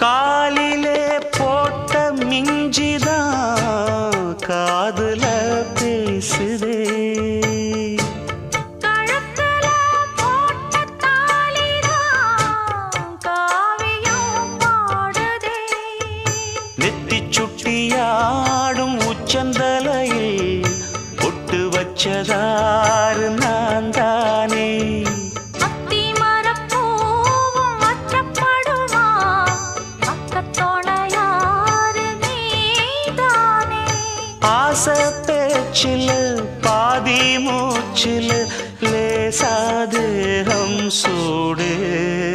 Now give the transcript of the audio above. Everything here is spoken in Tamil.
காலிலே போட்ட மிஞ்சிதான் காதுல பேசுதே. கழுத்துல போட்ட தாலிதான் காவியம் பாடுதே. நெத்தி சுட்டியாடும் உச்சந்தலையில் பொட்டு வச்சதாறு நான் தானே. ஆசை பேச்சில் பாதி மூச்சில் லேசாதேகம் சூடு.